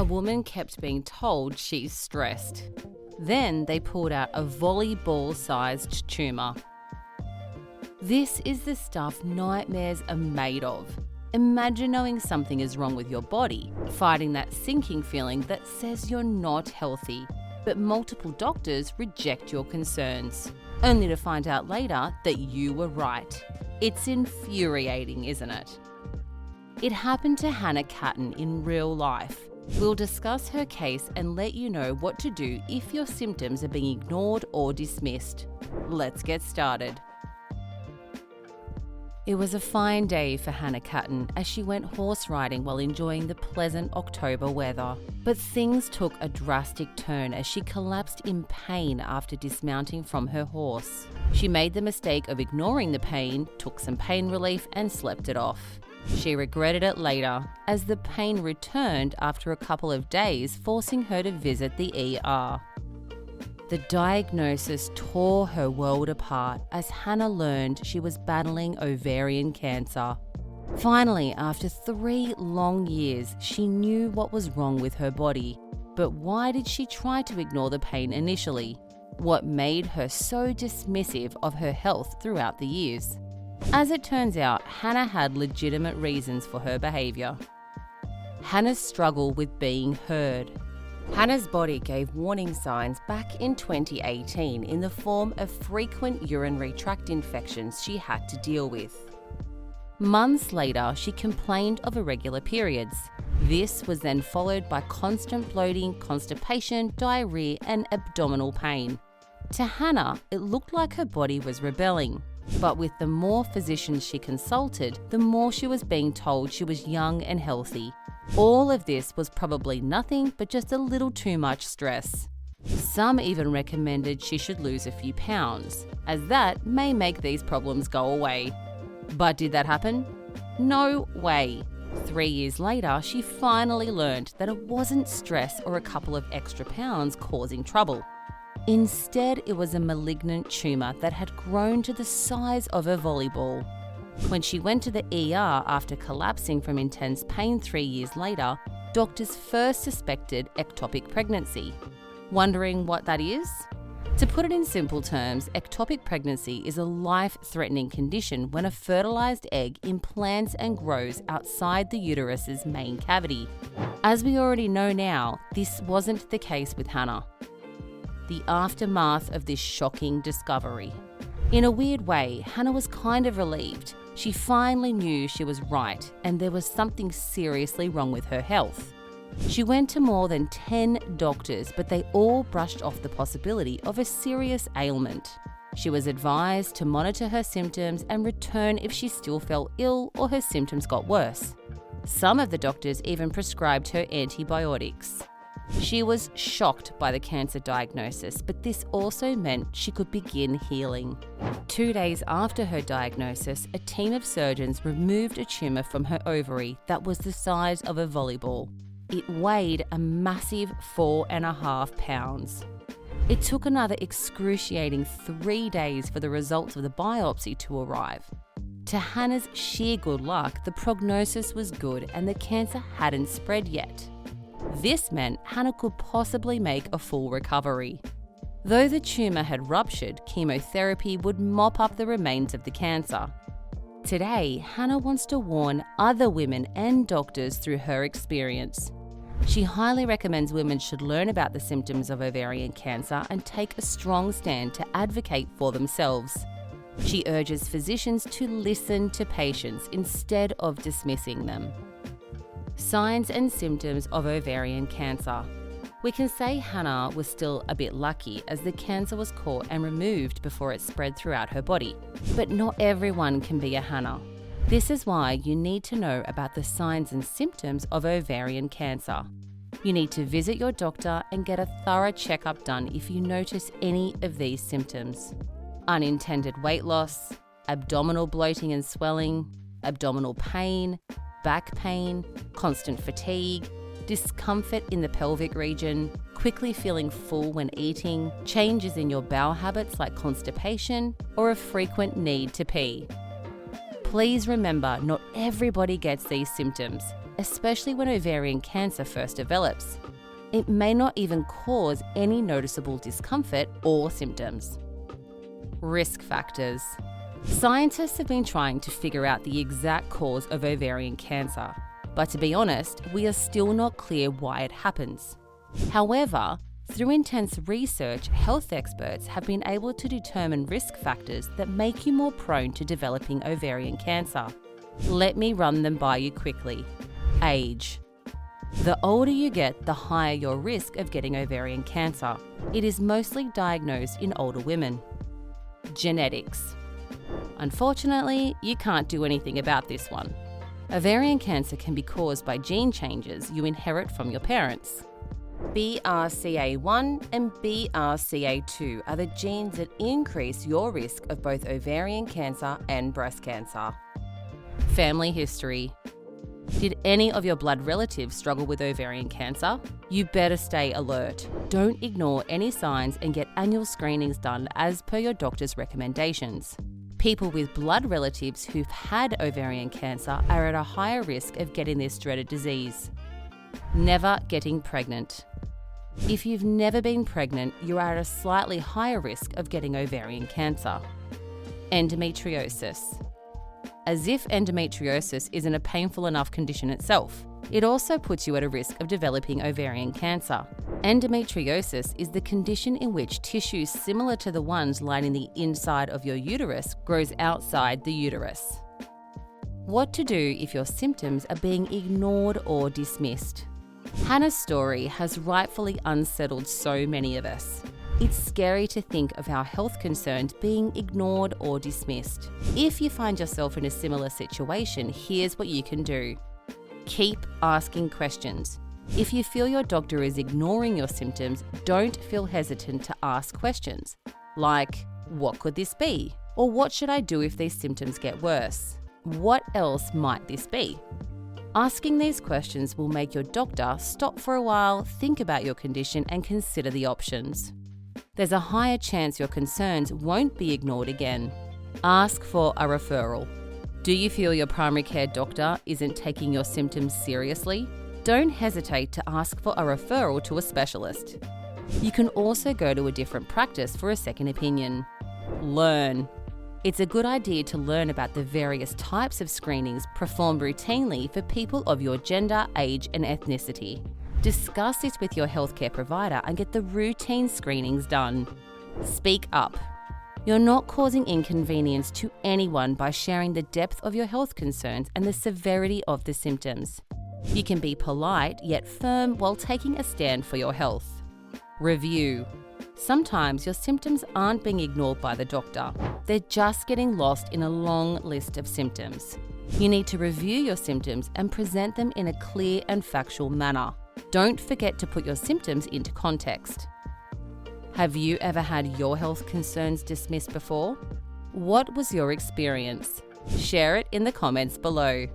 A woman kept being told she's stressed. Then they pulled out a volleyball-sized tumour. This is the stuff nightmares are made of. Imagine knowing something is wrong with your body, fighting that sinking feeling that says you're not healthy, but multiple doctors reject your concerns, only to find out later that you were right. It's infuriating, isn't it? It happened to Hannah Catton in real life. We'll discuss her case and let you know what to do if your symptoms are being ignored or dismissed. Let's get started. It was a fine day for Hannah Catton as she went horse riding while enjoying the pleasant October weather. But things took a drastic turn as she collapsed in pain after dismounting from her horse. She made the mistake of ignoring the pain, took some pain relief and slept it off. She regretted it later as the pain returned after a couple of days, forcing her to visit the ER. The diagnosis tore her world apart as Hannah learned she was battling ovarian cancer. Finally, after 3 long years, she knew what was wrong with her body. But why did she try to ignore the pain initially? What made her so dismissive of her health throughout the years? As it turns out, Hannah had legitimate reasons for her behaviour. Hannah's struggle with being heard. Hannah's body gave warning signs back in 2018 in the form of frequent urinary tract infections she had to deal with. Months later, she complained of irregular periods. This was then followed by constant bloating, constipation, diarrhea, and abdominal pain. To Hannah, it looked like her body was rebelling. But with the more physicians she consulted, the more she was being told she was young and healthy. All of this was probably nothing but just a little too much stress. Some even recommended she should lose a few pounds, as that may make these problems go away. But did that happen? No way. 3 years later, she finally learned that it wasn't stress or a couple of extra pounds causing trouble. Instead, it was a malignant tumour that had grown to the size of a volleyball. When she went to the ER after collapsing from intense pain 3 years later, doctors first suspected ectopic pregnancy. Wondering what that is? To put it in simple terms, ectopic pregnancy is a life-threatening condition when a fertilized egg implants and grows outside the uterus's main cavity. As we already know now, this wasn't the case with Hannah. The aftermath of this shocking discovery. In a weird way, Hannah was kind of relieved. She finally knew she was right and there was something seriously wrong with her health. She went to more than 10 doctors, but they all brushed off the possibility of a serious ailment. She was advised to monitor her symptoms and return if she still felt ill or her symptoms got worse. Some of the doctors even prescribed her antibiotics. She was shocked by the cancer diagnosis, but this also meant she could begin healing. 2 days after her diagnosis, a team of surgeons removed a tumour from her ovary that was the size of a volleyball. It weighed a massive 4.5 pounds. It took another excruciating 3 days for the results of the biopsy to arrive. To Hannah's sheer good luck, the prognosis was good and the cancer hadn't spread yet. This meant Hannah could possibly make a full recovery. Though the tumour had ruptured, chemotherapy would mop up the remains of the cancer. Today, Hannah wants to warn other women and doctors through her experience. She highly recommends women should learn about the symptoms of ovarian cancer and take a strong stand to advocate for themselves. She urges physicians to listen to patients instead of dismissing them. Signs and symptoms of ovarian cancer. We can say Hannah was still a bit lucky as the cancer was caught and removed before it spread throughout her body. But not everyone can be a Hannah. This is why you need to know about the signs and symptoms of ovarian cancer. You need to visit your doctor and get a thorough checkup done if you notice any of these symptoms. Unintended weight loss, abdominal bloating and swelling, abdominal pain, back pain, constant fatigue, discomfort in the pelvic region, quickly feeling full when eating, changes in your bowel habits like constipation, or a frequent need to pee. Please remember, not everybody gets these symptoms, especially when ovarian cancer first develops. It may not even cause any noticeable discomfort or symptoms. Risk factors. Scientists have been trying to figure out the exact cause of ovarian cancer, but to be honest, we are still not clear why it happens. However, through intense research, health experts have been able to determine risk factors that make you more prone to developing ovarian cancer. Let me run them by you quickly. Age. The older you get, the higher your risk of getting ovarian cancer. It is mostly diagnosed in older women. Genetics. Unfortunately, you can't do anything about this one. Ovarian cancer can be caused by gene changes you inherit from your parents. BRCA1 and BRCA2 are the genes that increase your risk of both ovarian cancer and breast cancer. Family history. Did any of your blood relatives struggle with ovarian cancer? You better stay alert. Don't ignore any signs and get annual screenings done as per your doctor's recommendations. People with blood relatives who've had ovarian cancer are at a higher risk of getting this dreaded disease. Never getting pregnant. If you've never been pregnant, you are at a slightly higher risk of getting ovarian cancer. Endometriosis. As if endometriosis isn't a painful enough condition itself, it also puts you at a risk of developing ovarian cancer. Endometriosis is the condition in which tissues similar to the ones lining the inside of your uterus grows outside the uterus. What to do if your symptoms are being ignored or dismissed? Hannah's story has rightfully unsettled so many of us. It's scary to think of our health concerns being ignored or dismissed. If you find yourself in a similar situation, here's what you can do. Keep asking questions. If you feel your doctor is ignoring your symptoms, don't feel hesitant to ask questions. Like, what could this be? Or what should I do if these symptoms get worse? What else might this be? Asking these questions will make your doctor stop for a while, think about your condition, and consider the options. There's a higher chance your concerns won't be ignored again. Ask for a referral. Do you feel your primary care doctor isn't taking your symptoms seriously? Don't hesitate to ask for a referral to a specialist. You can also go to a different practice for a second opinion. Learn. It's a good idea to learn about the various types of screenings performed routinely for people of your gender, age, and ethnicity. Discuss this with your healthcare provider and get the routine screenings done. Speak up. You're not causing inconvenience to anyone by sharing the depth of your health concerns and the severity of the symptoms. You can be polite yet firm while taking a stand for your health. Review. Sometimes your symptoms aren't being ignored by the doctor. They're just getting lost in a long list of symptoms. You need to review your symptoms and present them in a clear and factual manner. Don't forget to put your symptoms into context. Have you ever had your health concerns dismissed before? What was your experience? Share it in the comments below.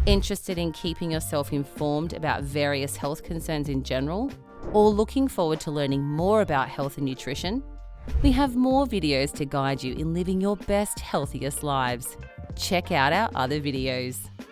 Interested in keeping yourself informed about various health concerns in general? Or looking forward to learning more about health and nutrition? We have more videos to guide you in living your best, healthiest lives. Check out our other videos.